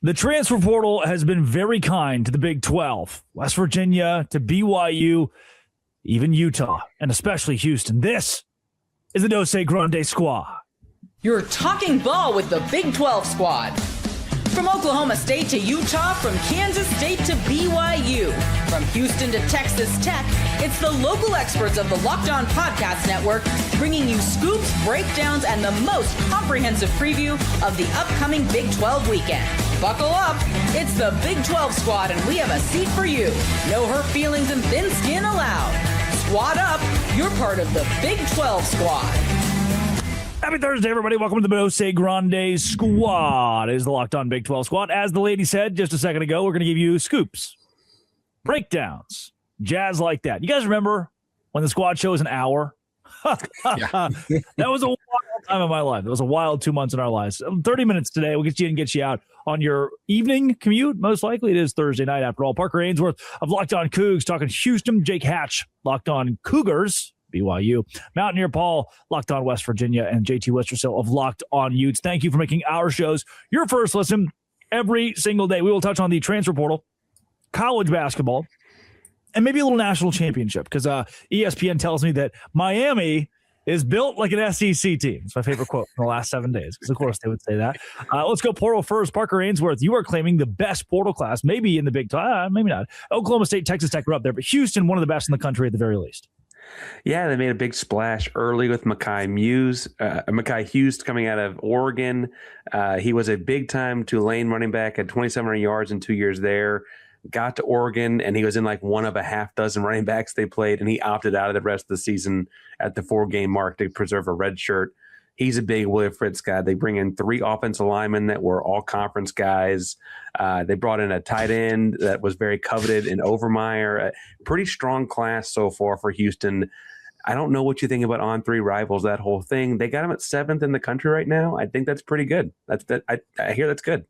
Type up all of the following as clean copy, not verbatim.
The transfer portal has been very kind to the Big 12, West Virginia to BYU, even Utah, and especially Houston. This is the Dose Grande Squad. You're talking ball with the Big 12 squad. From Oklahoma State to Utah, from Kansas State to BYU, from Houston to Texas Tech, it's the local experts of the Locked On Podcast Network bringing you scoops, breakdowns, and the most comprehensive preview of the upcoming Big 12 weekend. Buckle up, it's the Big 12 squad, and we have a seat for you. No hurt feelings and thin skin allowed. Squad up, you're part of the Big 12 squad. Happy Thursday, everybody. Welcome to the Dose Grande Squad. It is the Locked On Big 12 Squad. As the lady said just a second ago, we're going to give you scoops, breakdowns, jazz like that. You guys remember when the squad show was an hour? That was a wild time of my life. It was a wild 2 months in our lives. 30 minutes today. We'll get you in and get you out on your evening commute. Most likely it is Thursday night after all. Parker Ainsworth of Locked On Cougs talking Houston. Jake Hatch, Locked On Cougars. BYU. Mountaineer Paul, Locked On West Virginia, and JT Westersill of Locked On Utes. Thank you for making our shows your first listen every single day. We will touch on the transfer portal, college basketball, and maybe a little national championship because ESPN tells me that Miami is built like an SEC team. It's my favorite quote from the last 7 days because, of course, they would say that. Let's go portal first. Parker Ainsworth, you are claiming the best portal class, maybe in the Big 12, maybe not. Oklahoma State, Texas Tech are up there, but Houston, one of the best in the country at the very least. Yeah, they made a big splash early with Mekhi Hughes coming out of Oregon. He was a big-time Tulane running back, had 2,700 yards in 2 years there. Got to Oregon, and he was in like one of a half dozen running backs they played, and he opted out of the rest of the season at the 4-game mark to preserve a red shirt. He's a big Willie Fritz guy. They bring in 3 offensive linemen that were all conference guys. They brought in a tight end that was very coveted in Overmeyer. A pretty strong class so far for Houston. I don't know what you think about on-3 rivals, that whole thing. They got him at 7th in the country right now. I think that's pretty good. I hear that's good.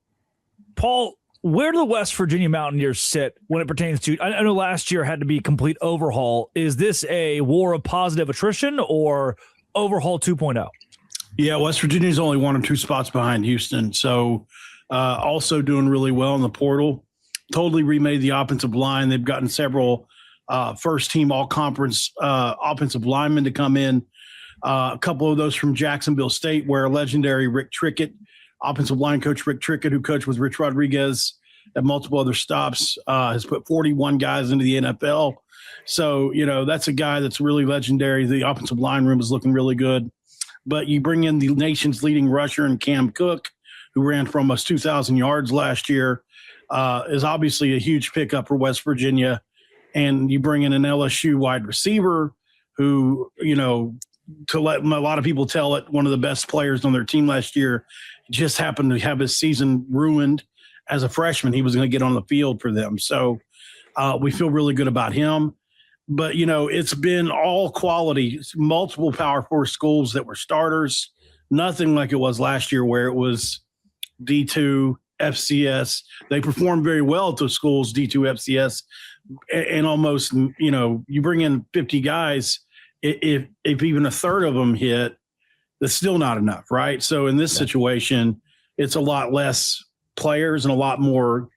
Paul, where do the West Virginia Mountaineers sit when it pertains to, I know last year had to be a complete overhaul. Is this a war of positive attrition or overhaul 2.0? Yeah, West Virginia's only 1 or 2 spots behind Houston. So also doing really well in the portal. Totally remade the offensive line. They've gotten several first-team all-conference offensive linemen to come in. A couple of those from Jacksonville State, where legendary Rick Trickett, offensive line coach Rick Trickett, who coached with Rich Rodriguez at multiple other stops, has put 41 guys into the NFL. So, that's a guy that's really legendary. The offensive line room is looking really good. But you bring in the nation's leading rusher in Cam Cook, who ran for almost 2,000 yards last year, is obviously a huge pickup for West Virginia. And you bring in an LSU wide receiver who, to let a lot of people tell it, one of the best players on their team last year, just happened to have his season ruined as a freshman. He was going to get on the field for them. So we feel really good about him. But, it's been all quality, multiple Power 4 schools that were starters, nothing like it was last year where it was D2, FCS. They performed very well at those schools, D2, FCS, and almost, you bring in 50 guys, if even a third of them hit, that's still not enough, right? So in this situation, it's a lot less players and a lot more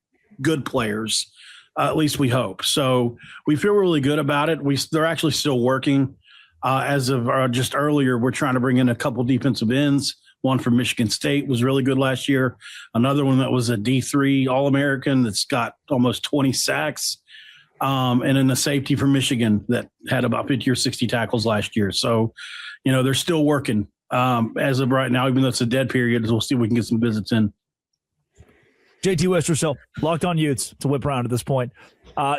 good players. At least we hope. So we feel really good about it. They're actually still working. As of just earlier, we're trying to bring in a couple defensive ends. One from Michigan State was really good last year. Another one that was a D3 All-American that's got almost 20 sacks. And then a safety from Michigan that had about 50 or 60 tackles last year. So, they're still working as of right now, even though it's a dead period. We'll see if we can get some visits in. JT Westersill, Locked On Utes. It's a whip around at this point.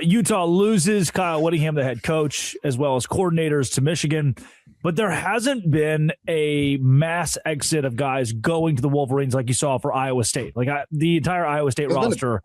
Utah loses Kyle Whittingham, the head coach, as well as coordinators to Michigan. But there hasn't been a mass exit of guys going to the Wolverines like you saw for Iowa State. The entire Iowa State roster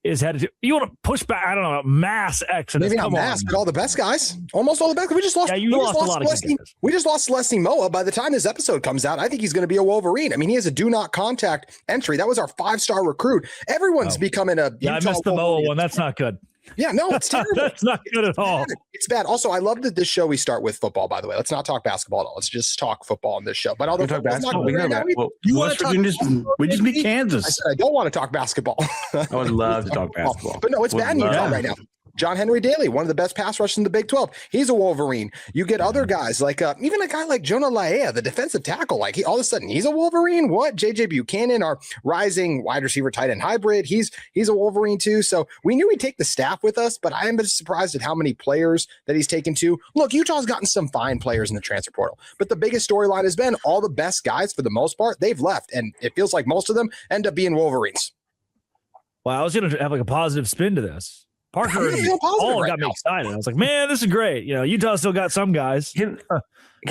is headed to. You want to push back? I don't know. Mass exodus. Maybe not mass, but all the best guys. Almost all the best. We just lost. Yeah, you lost a lot of guys. We just lost Leslie Moa. By the time this episode comes out, I think he's going to be a Wolverine. I mean, he has a do not contact entry. That was our 5-star recruit. Everyone's becoming a. Yeah, Utah I missed the Moa one. That's not good. Yeah, no, it's terrible. That's not good at all. It's bad. Also, I love that this show we start with football, by the way. Let's not talk basketball at all. Let's just talk football on this show. But although talk basketball, You want to talk? We just beat Kansas. I said I don't want to talk basketball. I would love to talk basketball. But no, it's bad in Utah right now. John Henry Daly, one of the best pass rushers in the Big 12. He's a Wolverine. You get other guys like even a guy like Jonah Laea, the defensive tackle. Like all of a sudden he's a Wolverine. What? JJ Buchanan, our rising wide receiver tight end hybrid. He's a Wolverine too. So we knew he'd take the staff with us, but I am surprised at how many players that he's taken to. Look, Utah's gotten some fine players in the transfer portal, but the biggest storyline has been all the best guys for the most part, they've left. And it feels like most of them end up being Wolverines. Well, I was going to have like a positive spin to this. Parker got me excited. I was like, man, this is great. Utah still got some guys. Can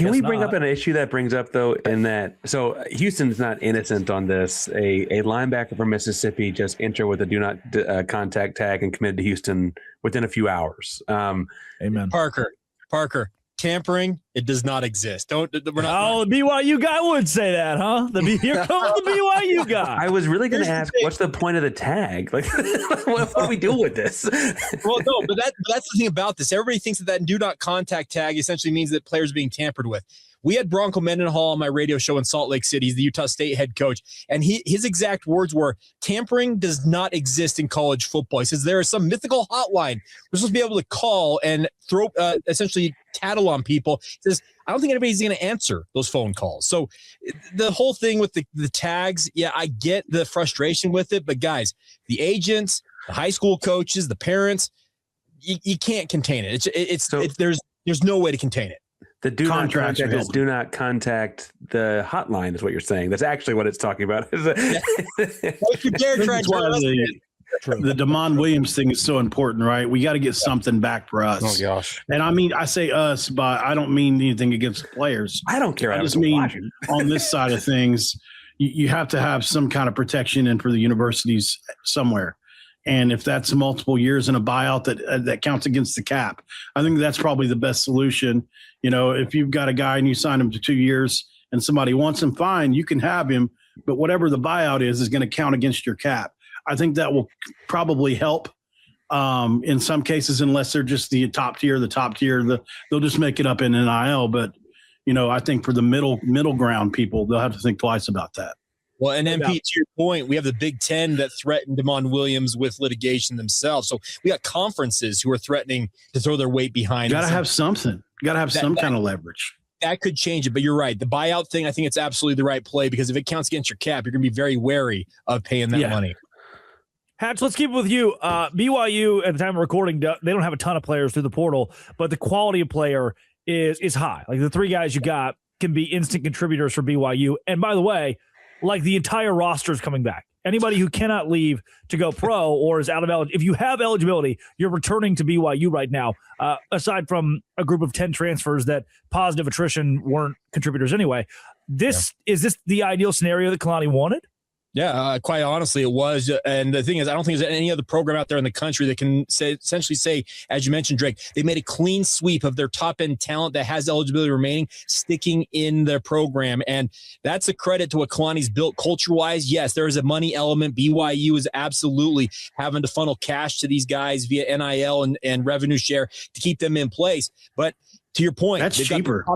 we bring up an issue that brings up, though, in that, so Houston's not innocent on this. A linebacker from Mississippi just entered with a do not contact tag and committed to Houston within a few hours. Amen. Parker, tampering, it does not exist. The BYU guy would say that, huh? Here comes the BYU guy. I was really going to ask, what's the point of the tag? Like, what do we do with this? Well, no, but that's the thing about this. Everybody thinks that do not contact tag essentially means that players are being tampered with. We had Bronco Mendenhall on my radio show in Salt Lake City. He's the Utah State head coach. And his exact words were, tampering does not exist in college football. He says there is some mythical hotline we're supposed to be able to call and throw essentially tattle on people. He says, I don't think anybody's going to answer those phone calls. So the whole thing with the tags, yeah, I get the frustration with it. But guys, the agents, the high school coaches, the parents, you can't contain it. There's no way to contain it. The do not contact is do not contact the hotline is what you're saying. That's actually what it's talking about. If you dare try the Damon Williams thing is so important, right? We got to get something back for us. Oh gosh. And I mean, I say us, but I don't mean anything against the players. I don't care. I just mean on this side of things, you have to have some kind of protection in for the universities somewhere. And if that's multiple years in a buyout that counts against the cap, I think that's probably the best solution. If you've got a guy and you sign him to 2 years and somebody wants him, fine, you can have him. But whatever the buyout is going to count against your cap. I think that will probably help in some cases, unless they're just the top tier. They'll just make it up in NIL. But, I think for the middle ground people, they'll have to think twice about that. Well, and MP, to your point, we have the Big Ten that threatened Damon Williams with litigation themselves. So we got conferences who are threatening to throw their weight behind. You got to have something. You got to have some kind of leverage. That could change it, but you're right. The buyout thing, I think it's absolutely the right play because if it counts against your cap, you're going to be very wary of paying that money. Hatch, let's keep it with you. BYU, at the time of recording, they don't have a ton of players through the portal, but the quality of player is high. Like the three guys you got can be instant contributors for BYU. And by the way, like the entire roster is coming back. Anybody who cannot leave to go pro or is out of eligibility, if you have eligibility, you're returning to BYU right now, aside from a group of 10 transfers that positive attrition weren't contributors anyway. Is this the ideal scenario that Kalani wanted? Yeah, quite honestly, it was. And the thing is, I don't think there's any other program out there in the country that can essentially say, as you mentioned, Drake, they made a clean sweep of their top-end talent that has eligibility remaining, sticking in their program. And that's a credit to what Kalani's built culture-wise. Yes, there is a money element. BYU is absolutely having to funnel cash to these guys via NIL and revenue share to keep them in place. But to your point, that's cheaper.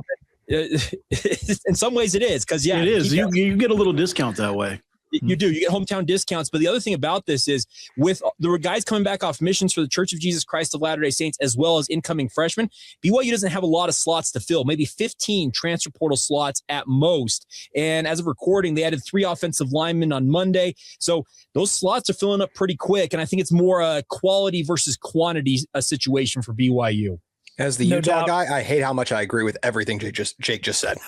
In some ways it is, because, yeah. It is. You get a little discount that way. You do. You get hometown discounts. But the other thing about this is there were guys coming back off missions for the Church of Jesus Christ of Latter-day Saints as well as incoming freshmen. BYU doesn't have a lot of slots to fill, maybe 15 transfer portal slots at most. And as of recording, they added 3 offensive linemen on Monday. So those slots are filling up pretty quick. And I think it's more a quality versus quantity situation for BYU. As the Utah guy, I hate how much I agree with everything Jake just said.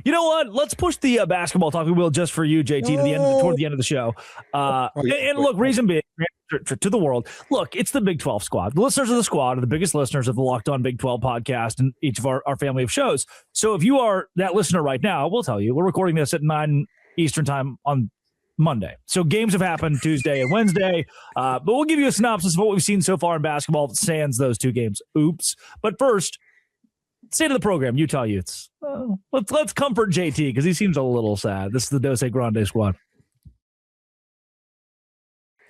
You know what? Let's push the basketball talk. We will just for you, JT, toward the end of the show. Look, reason being to the world. Look, it's the Big 12 squad. The listeners of the squad are the biggest listeners of the Locked On Big 12 podcast and each of our family of shows. So if you are that listener right now, we'll tell you we're recording this at 9 Eastern time on Monday. So games have happened Tuesday and Wednesday, but we'll give you a synopsis of what we've seen so far in basketball that sans those 2 games. Oops. But first, say to the program, Utah Utes. Let's comfort JT because he seems a little sad. This is the Dose Grande squad.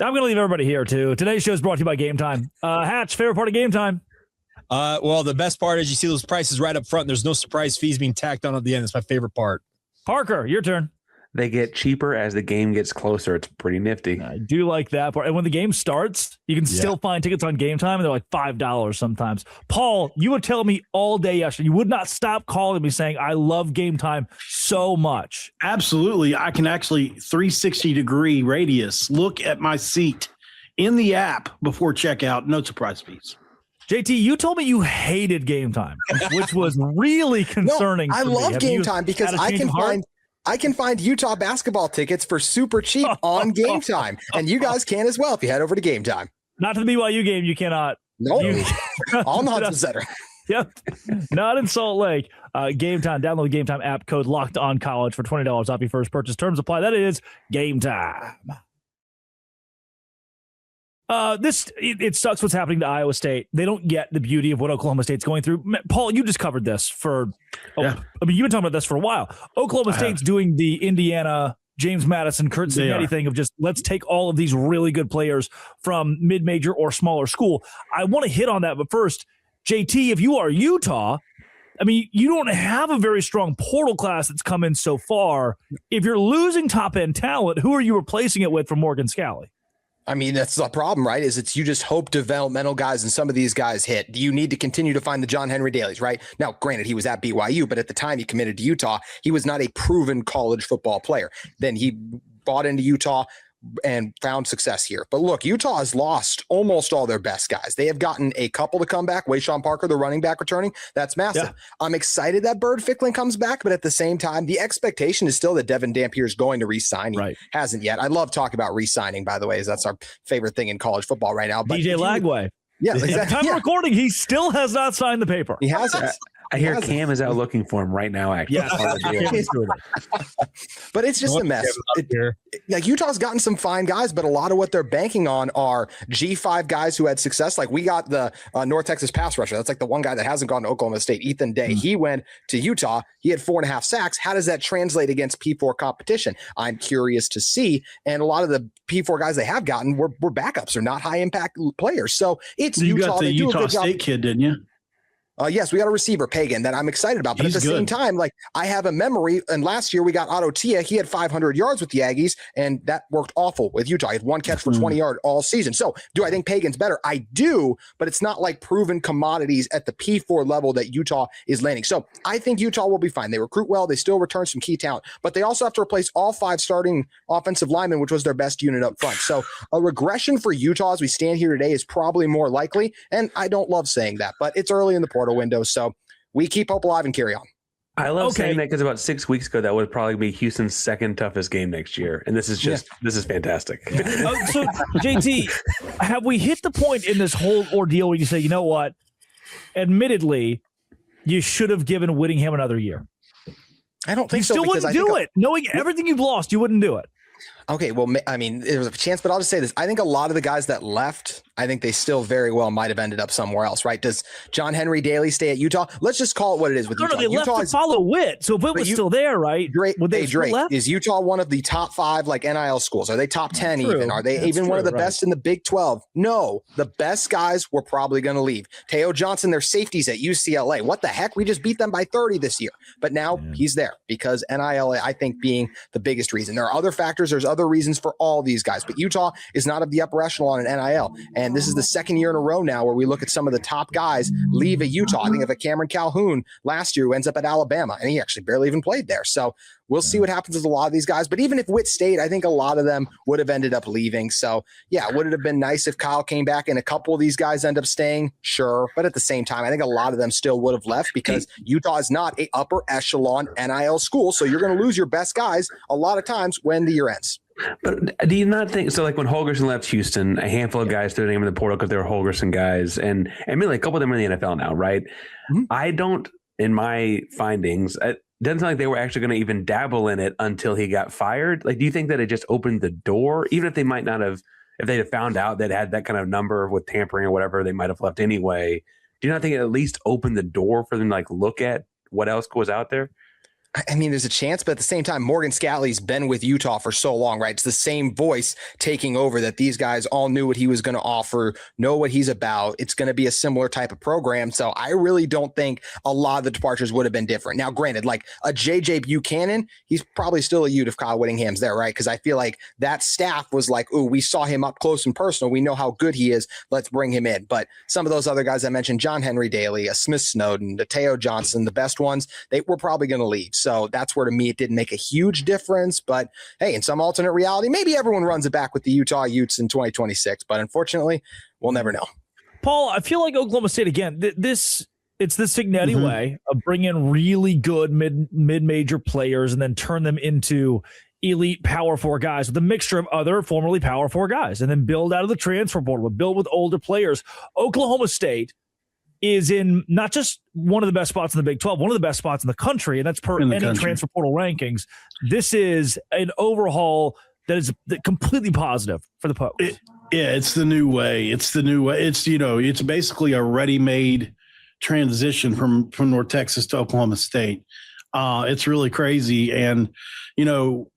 I'm going to leave everybody here, too. Today's show is brought to you by Game Time. Hatch, favorite part of Game Time? Well, the best part is you see those prices right up front. There's no surprise fees being tacked on at the end. It's my favorite part. Parker, your turn. They get cheaper as the game gets closer. It's pretty nifty. I do like that part. And when the game starts, you can still find tickets on Game Time, and they're like $5 sometimes. Paul, you would tell me all day yesterday. You would not stop calling me saying, I love Game Time so much. Absolutely. I can actually 360-degree radius look at my seat in the app before checkout. No surprise fees. JT, you told me you hated Game Time, which was really concerning. No, I love Game Time because I can find Utah basketball tickets for super cheap on Game Time. And you guys can as well if you head over to Game Time. Not to the BYU game, you cannot. No, on the Hudson Center. Yep. Not in Salt Lake. Game Time. Download the Game Time app, code Locked On College for $20 off your first purchase. Terms apply. That is Game Time. It sucks what's happening to Iowa State. They don't get the beauty of what Oklahoma State's going through. Paul, you just covered this you've been talking about this for a while. Oklahoma State's doing the Indiana, James Madison, Kurt Signetti thing of just let's take all of these really good players from mid-major or smaller school. I want to hit on that, but first, JT, if you are Utah, I mean, you don't have a very strong portal class that's come in so far. If you're losing top-end talent, who are you replacing it with for Morgan Scalley? I mean, that's the problem, right? Is you just hope developmental guys and some of these guys hit. You need to continue to find the John Henry Dailies, right? Now, granted, he was at BYU, but at the time he committed to Utah, he was not a proven college football player. Then he bought into Utah and found success here. But look, Utah has lost almost all their best guys. They have gotten a couple to come back. Wayshawn Parker, the running back, returning. That's massive. Yeah. I'm excited that Bird Ficklen comes back, but at the same time, the expectation is still that Devin Dampier is going to re-sign. He hasn't yet. I love talking about re-signing, by the way, as that's our favorite thing in college football right now. But DJ Lagway. Yeah, exactly. Time of recording, he still has not signed the paper. He hasn't. I hear Cam is out looking for him right now, actually. Yeah. But it's just a mess. Like Utah's gotten some fine guys, but a lot of what they're banking on are G5 guys who had success. Like we got the North Texas pass rusher. That's like the one guy that hasn't gone to Oklahoma State, Ethan Day. He went to Utah. He had 4.5 sacks. How does that translate against P4 competition? I'm curious to see. And a lot of the P4 guys they have gotten were backups or not high impact players. So it's you Utah. got the Utah State kid, didn't you? Yes, we got a receiver, Pagan, that I'm excited about. But at the same time, like I have a memory. And last year we got Otto Tia. He had 500 yards with the Aggies, and that worked awful with Utah. He had one catch for 20 yards all season. So do I think Pagan's better? I do, but it's not like proven commodities at the P4 level that Utah is landing. So I think Utah will be fine. They recruit well. They still return some key talent, but they also have to replace all 5 starting offensive linemen, which was their best unit up front. So a regression for Utah as we stand here today is probably more likely. And I don't love saying that, but it's early in the portal window. So we keep hope alive and carry on. I love saying that because about 6 weeks ago, that would probably be Houston's second toughest game next year. And this is this is fantastic. So, JT, have we hit the point in this whole ordeal where you say, you know what, admittedly, you should have given Whittingham another year? I don't think you so. Still wouldn't do it. Knowing everything you've lost, you wouldn't do it. Okay, well, I mean, there was a chance, but I'll just say this. I think a lot of the guys that left, I think they still very well might have ended up somewhere else, right? Does John Henry Daly stay at Utah? Let's just call it what it is with Utah. No, they left to follow Witt. So if Witt was still there, right? Drake, is Utah one of the top 5 like NIL schools? Are they top 10 even? Are they even one of the best in the Big 12? No, the best guys were probably going to leave. Teo Johnson, their safeties at UCLA. What the heck? We just beat them by 30 this year. But now he's there because NIL, I think, being the biggest reason. There are other factors. There's other reasons for all these guys, but Utah is not of the upper echelon in NIL. And this is the second year in a row now where we look at some of the top guys leave at Utah. I think of a Cameron Calhoun last year who ends up at Alabama, and he actually barely even played there. So we'll see what happens with a lot of these guys. But even if Witt stayed, I think a lot of them would have ended up leaving. So yeah, would it have been nice if Kyle came back and a couple of these guys end up staying? Sure. But at the same time, I think a lot of them still would have left because Utah is not a upper echelon NIL school. So you're going to lose your best guys a lot of times when the year ends. But do you not think so? Like when Holgerson left Houston, a handful of guys threw their name in the portal because they were Holgerson guys, and I mean, like a couple of them are in the NFL now, right? Mm-hmm. I don't, in my findings, it doesn't sound like they were actually going to even dabble in it until he got fired. Like, do you think that it just opened the door, even if they might not have, if they had found out that had that kind of number with tampering or whatever, they might have left anyway? Do you not think it at least opened the door for them to like look at what else was out there? I mean, there's a chance, but at the same time, Morgan Scalley's been with Utah for so long, right? It's the same voice taking over that these guys all knew what he was going to offer, know what he's about. It's going to be a similar type of program. So I really don't think a lot of the departures would have been different. Now, granted, like a JJ Buchanan, he's probably still a Ute if Kyle Whittingham's there, right? Because I feel like that staff was like, ooh, we saw him up close and personal. We know how good he is. Let's bring him in. But some of those other guys I mentioned, John Henry Daly, a Smith Snowden, the Teo Johnson, the best ones, they were probably going to leave. So that's where, to me, it didn't make a huge difference. But hey, in some alternate reality, maybe everyone runs it back with the Utah Utes in 2026. But unfortunately, we'll never know. Paul, I feel like Oklahoma State, again, it's the Cignetti way of bringing really good mid-major players and then turn them into elite Power 4 guys with a mixture of other formerly Power 4 guys, and then build out of the transfer portal, build with older players. Oklahoma State is in not just one of the best spots in the Big 12, one of the best spots in the country, and that's per any transfer portal rankings. This is an overhaul that is completely positive for the Pokes. It's the new way. It's the new way. It's, it's basically a ready-made transition from North Texas to Oklahoma State. It's really crazy. And,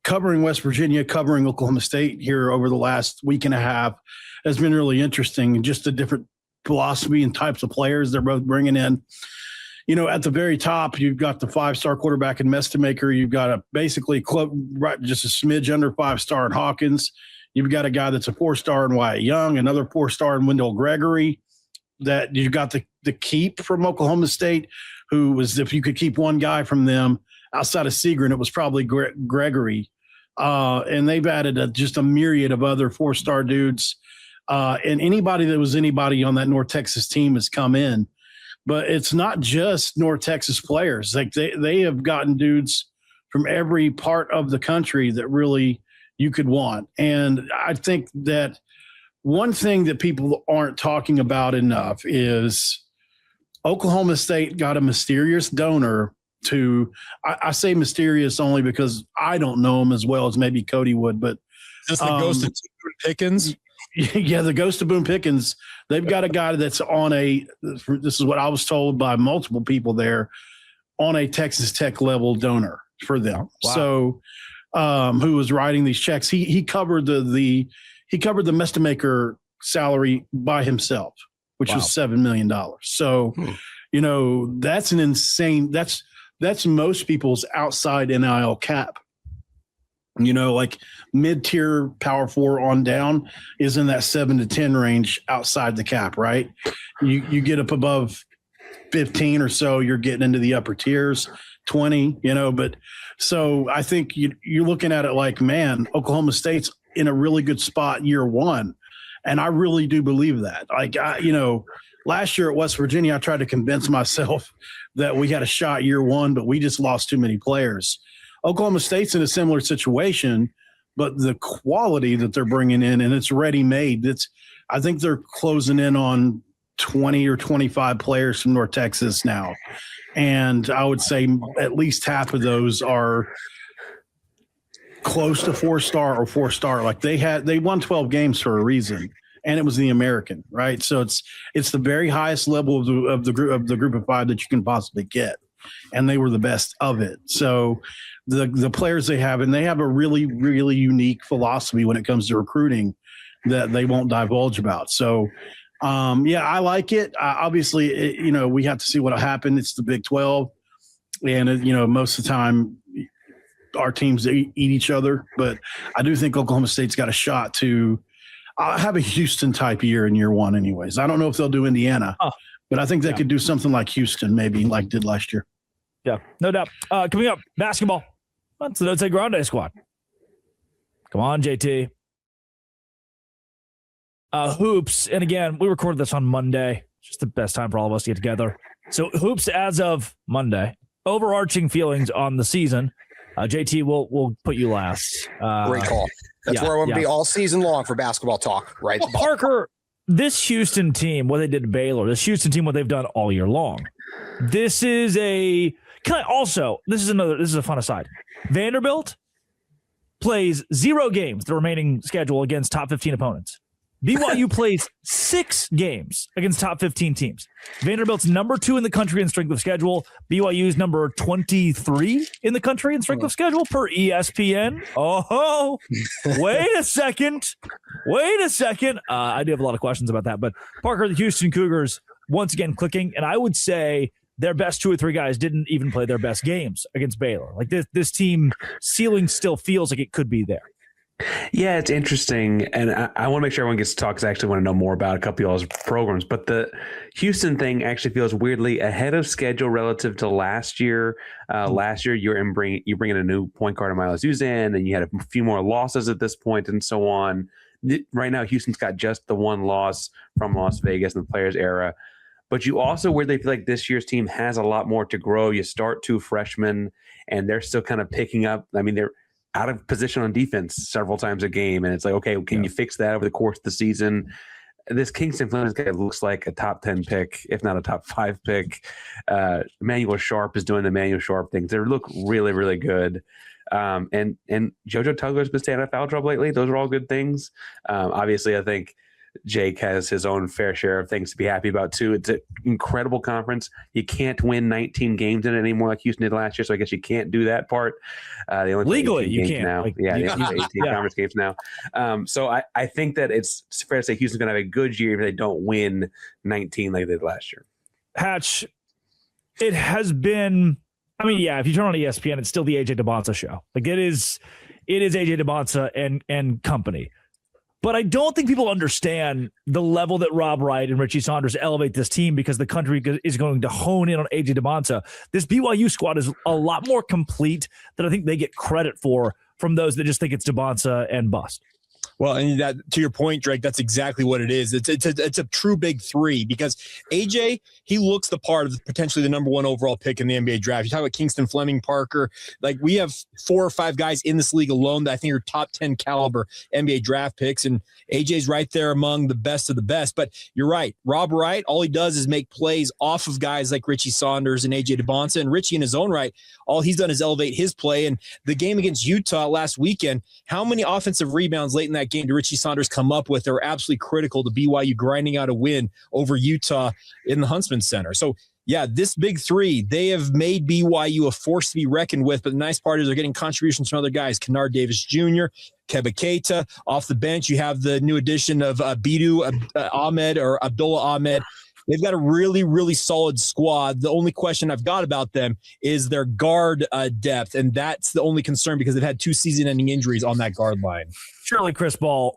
covering West Virginia, covering Oklahoma State here over the last week and a half has been really interesting. And just the different philosophy and types of players they're both bringing in. At the very top, you've got the 5-star quarterback in Mestemaker. You've got basically just a smidge under 5-star in Hawkins. You've got a guy that's a 4-star in Wyatt Young, another 4-star in Wendell Gregory. That you've got the keep from Oklahoma State, who was, if you could keep one guy from them outside of Segrin, it was probably Gregory. And they've added just a myriad of other 4-star dudes. And anybody that was anybody on that North Texas team has come in. But it's not just North Texas players. Like they have gotten dudes from every part of the country that really you could want. And I think that one thing that people aren't talking about enough is Oklahoma State got a mysterious donor to – I say mysterious only because I don't know him as well as maybe Cody would. But is this the ghost of Pickens? Yeah, the ghost of Boone Pickens. They've got a guy that's on this is what I was told by multiple people there, on a Texas Tech level donor for them. Wow. So who was writing these checks. He covered the Mestemaker salary by himself, which was $7 million. So, that's an insane, that's most people's outside NIL cap. Like mid-tier Power 4 on down is in that 7 to 10 range outside the cap, right? You get up above 15 or so, you're getting into the upper tiers, 20, but so I think you're looking at it like, man, Oklahoma State's in a really good spot year one. And I really do believe that. Like, last year at West Virginia, I tried to convince myself that we had a shot year one, but we just lost too many players. Oklahoma State's in a similar situation, but the quality that they're bringing in, and it's ready-made, I think they're closing in on 20 or 25 players from North Texas now. And I would say at least half of those are close to 4-star or 4-star. Like they won 12 games for a reason, and it was the American, right? So it's the very highest level of the group of 5 that you can possibly get, and they were the best of it. So the players they have, and they have a really, really unique philosophy when it comes to recruiting that they won't divulge about. So, I like it. Obviously, we have to see what'll happen. It's the Big 12, and most of the time our teams eat each other. But I do think Oklahoma State's got a shot to have a Houston type year in year one. Anyways, I don't know if they'll do Indiana, but I think they could do something like Houston, maybe like did last year. Yeah, no doubt. Coming up, basketball. That's the Note Grande squad. Come on, JT. Hoops, and again, we recorded this on Monday. Just the best time for all of us to get together. So hoops as of Monday. Overarching feelings on the season. JT, we'll put you last. Great call. That's where I want to be all season long for basketball talk, right? Well, Parker, this Houston team, what they did to Baylor, this Houston team, what they've done all year long. This is a fun aside. Vanderbilt plays 0 games the remaining schedule against top 15 opponents. BYU plays 6 games against top 15 teams. Vanderbilt's number 2 in the country in strength of schedule. BYU's number 23 in the country in strength of schedule per ESPN. Oh, wait a second. I do have a lot of questions about that. But Parker, the Houston Cougars, once again clicking. And I would say their best 2 or 3 guys didn't even play their best games against Baylor. Like this team ceiling still feels like it could be there. Yeah, it's interesting, and I want to make sure everyone gets to talk because I actually want to know more about a couple of y'all's programs. But the Houston thing actually feels weirdly ahead of schedule relative to last year. Last year, you bring in a new point guard in Miles Uzan, and you had a few more losses at this point, and so on. Right now, Houston's got just the 1 loss from Las Vegas in the Players era. But you also weirdly feel like this year's team has a lot more to grow. You start 2 freshmen, and they're still kind of picking up. I mean, they're out of position on defense several times a game. And it's like, okay, can you fix that over the course of the season? This Kingston Fleming guy looks like a top 10 pick, if not a top 5 pick. Emmanuel Sharp is doing the Emmanuel Sharp things. They look really, really good. And JoJo Tugler's been staying out of foul trouble lately. Those are all good things. Obviously, I think Jake has his own fair share of things to be happy about too. It's an incredible conference. You can't win 19 games in it anymore like Houston did last year, so I guess you can't do that part. They only legally you can't now. like, they only play 18 conference games now. So I think that it's fair to say Houston's going to have a good year if they don't win 19 like they did last year. Hatch, it has been. I mean, yeah. If you turn on ESPN, it's still the AJ Dybantsa show. Like it is AJ Dybantsa and company. But I don't think people understand the level that Rob Wright and Richie Saunders elevate this team because the country is going to hone in on AJ Dybantsa. This BYU squad is a lot more complete than I think they get credit for from those that just think it's Dybantsa and bust. Well, and that, to your point, Drake, that's exactly what it is. It's a true big 3 because AJ, he looks the part of potentially the number 1 overall pick in the NBA draft. You talk about Kingston Fleming, Parker. Like we have 4 or 5 guys in this league alone that I think are top 10 caliber NBA draft picks, and AJ's right there among the best of the best. But you're right. Rob Wright, all he does is make plays off of guys like Richie Saunders and AJ Dybantsa, and Richie in his own right, all he's done is elevate his play. And the game against Utah last weekend, how many offensive rebounds late in that game did Richie Saunders come up with that were absolutely critical to BYU grinding out a win over Utah in the Huntsman Center? So, yeah, this big 3, they have made BYU a force to be reckoned with. But the nice part is they're getting contributions from other guys. Kennard Davis Jr., Keba Keita. Off the bench, you have the new addition of Bidu Ahmed or Abdullah Ahmed. They've got a really, really solid squad. The only question I've got about them is their guard depth, and that's the only concern because they've had 2 season-ending injuries on that guard line. Surely Chris Paul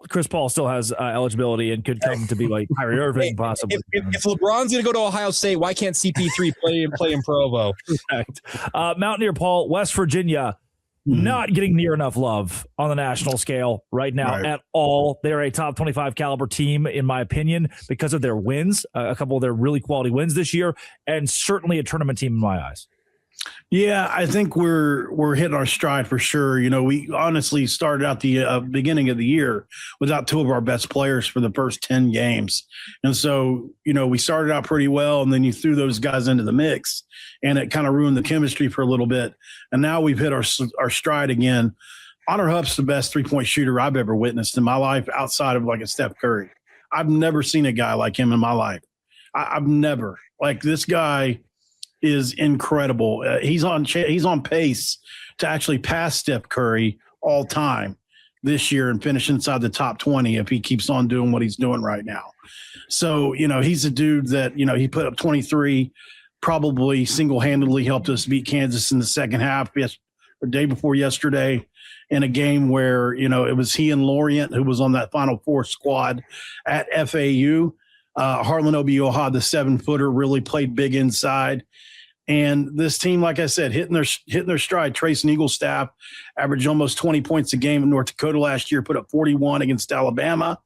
still has eligibility and could come to be like Kyrie Irving possibly. If LeBron's going to go to Ohio State, why can't CP3 play in Provo? Correct. Mountaineer Paul, West Virginia, not getting near enough love on the national scale right now at all. They're a top 25 caliber team, in my opinion, because of their wins, a couple of their really quality wins this year, and certainly a tournament team in my eyes. Yeah, I think we're hitting our stride for sure. You know, we honestly started out the beginning of the year without 2 of our best players for the first 10 games. And so, you know, we started out pretty well, and then you threw those guys into the mix, and it kind of ruined the chemistry for a little bit. And now we've hit our stride again. Honor Huff's the best 3-point shooter I've ever witnessed in my life outside of like a Steph Curry. I've never seen a guy like him in my life. I've never. Like this guy is incredible. He's on pace to actually pass Steph Curry all time this year and finish inside the top 20 if he keeps on doing what he's doing right now. So, you know, he's a dude that, you know, he put up 23, probably single-handedly helped us beat Kansas in the second half, or day before yesterday, in a game where, you know, it was he and Lorient who was on that Final Four squad at FAU. Harlan Obioha, the 7-footer, really played big inside. And this team, like I said, hitting their stride. Trace Eaglestaff averaged almost 20 points a game in North Dakota last year, put up 41 against Alabama.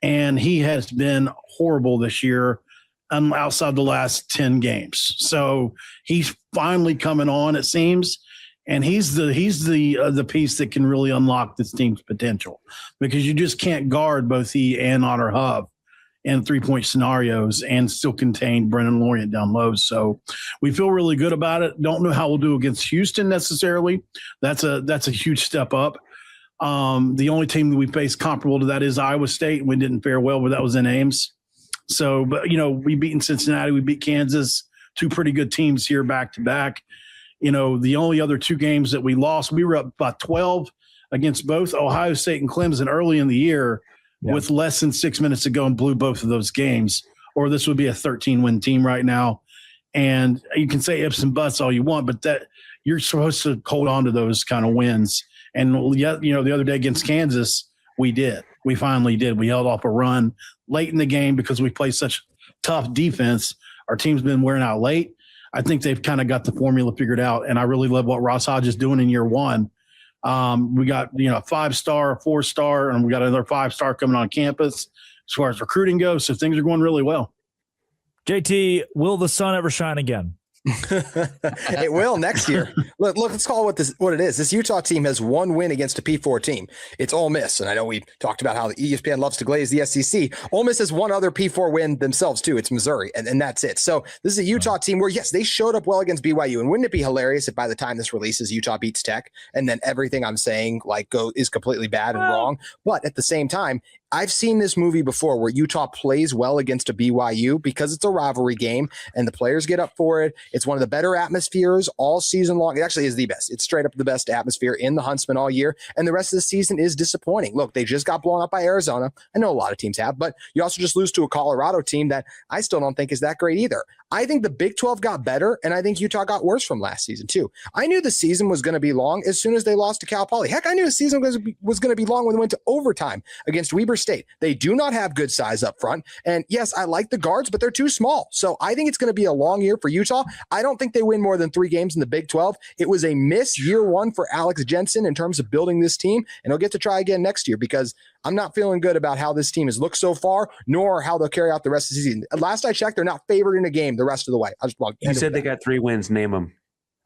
And he has been horrible this year outside the last 10 games. So he's finally coming on, it seems. And he's the piece that can really unlock this team's potential, because you just can't guard both he and Honor Huff in 3-point scenarios and still contain Brennan Lorient down low. So we feel really good about it. Don't know how we'll do against Houston necessarily. That's a huge step up. The only team that we faced comparable to that is Iowa State. We didn't fare well, but that was in Ames. So, but, we beat Cincinnati. We beat Kansas, two pretty good teams here back to back. The only other two games that we lost, we were up by 12 against both Ohio State and Clemson early in the year with less than 6 minutes to go and blew both of those games, or this would be a 13-win team right now. And you can say ifs and buts all you want, but that you're supposed to hold on to those kind of wins. And, the other day against Kansas, we did. We finally did. We held off a run late in the game because we played such tough defense. Our team's been wearing out late. I think they've kind of got the formula figured out, and I really love what Ross Hodge is doing in year one. We got, a 5-star, a 4-star, and we got another 5-star coming on campus as far as recruiting goes. So things are going really well. JT, will the sun ever shine again? It will next year. Look, let's call it what it is. This Utah team has one win against a P4 team. It's Ole Miss. And I know we talked about how the ESPN loves to glaze the SEC. Ole Miss has one other P4 win themselves too. It's Missouri. And that's it. So this is a Utah team where, yes, they showed up well against BYU. And wouldn't it be hilarious if by the time this releases, Utah beats Tech and then everything I'm saying is completely bad and wrong. But at the same time, I've seen this movie before where Utah plays well against a BYU because it's a rivalry game and the players get up for it. It's one of the better atmospheres all season long. It actually is the best. It's straight up the best atmosphere in the Huntsman all year. And the rest of the season is disappointing. Look, they just got blown up by Arizona. I know a lot of teams have, but you also just lose to a Colorado team that I still don't think is that great either. I think the Big 12 got better, and I think Utah got worse from last season too. I knew the season was going to be long as soon as they lost to Cal Poly. Heck, I knew the season was going to be long when they went to overtime against Weber State. They do not have good size up front. And yes, I like the guards, but they're too small. So I think it's going to be a long year for Utah. I don't think they win more than 3 games in the Big 12. It was a miss year one for Alex Jensen in terms of building this team, and he'll get to try again next year because I'm not feeling good about how this team has looked so far, nor how they'll carry out the rest of the season. Last I checked, they're not favored in a game the rest of the way. You said they got 3 wins. Name them.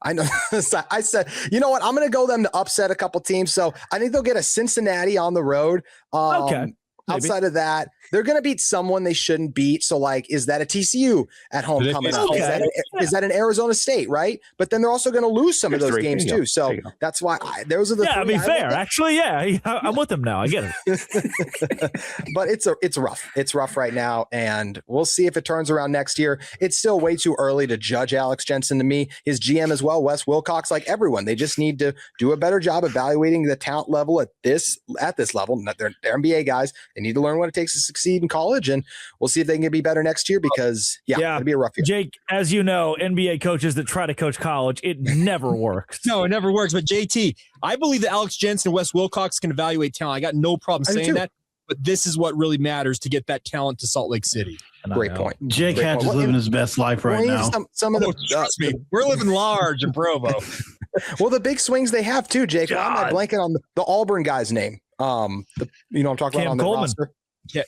I know. I said, you know what? I'm going to go them to upset a couple teams. So I think they'll get a Cincinnati on the road. Okay. Outside of that, they're going to beat someone they shouldn't beat. So, is that a TCU at home coming up? Okay. Is that an Arizona State, right? But then they're also going to lose some of those games too. So that's why those are the. Yeah, I mean, fair. Actually, yeah, I'm with them now. I get it. But it's rough. It's rough right now, and we'll see if it turns around next year. It's still way too early to judge Alex Jensen. To me, his GM as well, Wes Wilcox, like everyone, they just need to do a better job evaluating the talent level at this level. They're NBA guys. They need to learn what it takes to succeed in college, and we'll see if they can be better next year because it'll be a rough year. Jake, as you know, NBA coaches that try to coach college, it never works. No, it never works. But JT, I believe that Alex Jensen and Wes Wilcox can evaluate talent. I got no problem saying that, but this is what really matters to get that talent to Salt Lake City. Great point. Jake Hatch is living his best life right now. Some of the trust me, we're living large in Provo. Well, the big swings they have too, Jake. I'm not blanking on the Auburn guy's name. I'm talking Cam about on the Coleman. roster.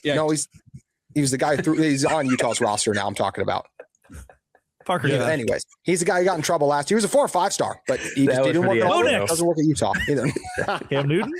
Yeah. No, he's the guy he's on Utah's roster now. I'm talking about. Parker. Yeah. Anyways, he's the guy who got in trouble last year. He was a 4 or 5-star, but he just didn't work. Doesn't work at Utah either. Cam Newton.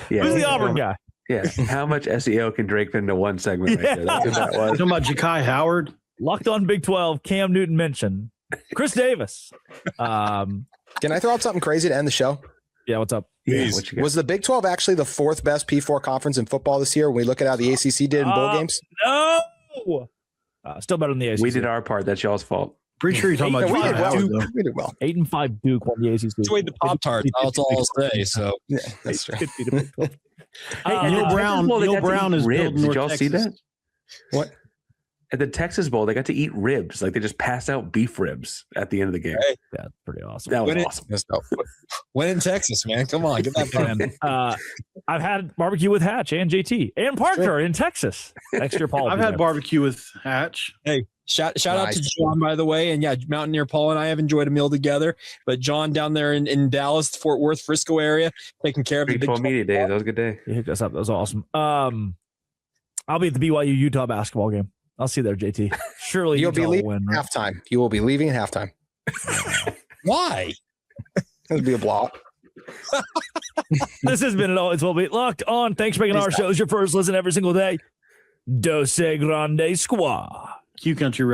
Yeah. Who's the Auburn guy? Yeah. How much SEO can Drake fit into one segment right there? That's what that was. Talking about Ja'Kai Howard. Locked on Big 12, Cam Newton mentioned. Chris Davis. Can I throw out something crazy to end the show? Yeah, what's up? Yeah, what you got? Was the Big 12 actually the 4th best P4 conference in football this year when we look at how the ACC did in bowl games? No. Still better than the ACC. We did our part. That's y'all's fault. Pretty sure you're talking about we did Ja'Kai well. Howard, though. We did well. 8-5 Duke won the ACC. It's the way the Pop-Tarts. That's all I'll say. So Yeah, that's true. Neil Brown is ribs. building Did North y'all see Texas. that? What? At the Texas Bowl, they got to eat ribs. Like they just passed out beef ribs at the end of the game. Hey. That's pretty awesome. That was awesome. That's dope. when in Texas, man, come on, get that done. I've had barbecue with Hatch and JT and Parker in Texas. Extra Paul. I've had barbecue with Hatch. Hey, shout out Nice. to John, by the way. And yeah, Mountaineer Paul and I have enjoyed a meal together. But John down there in Dallas, Fort Worth, Frisco area, taking care of the Big Big 12 media day. That was a good day. You hooked us up. That was awesome. I'll be at the BYU Utah basketball game. I'll see you there, JT. Surely You'll Utah be will leaving win. Right? halftime. You will be leaving at halftime. Why? It'll be a blowout. This has been it all. It's will be locked on. Thanks for making our shows your first listen every single day. Dose Grande Squad. Q Country Road.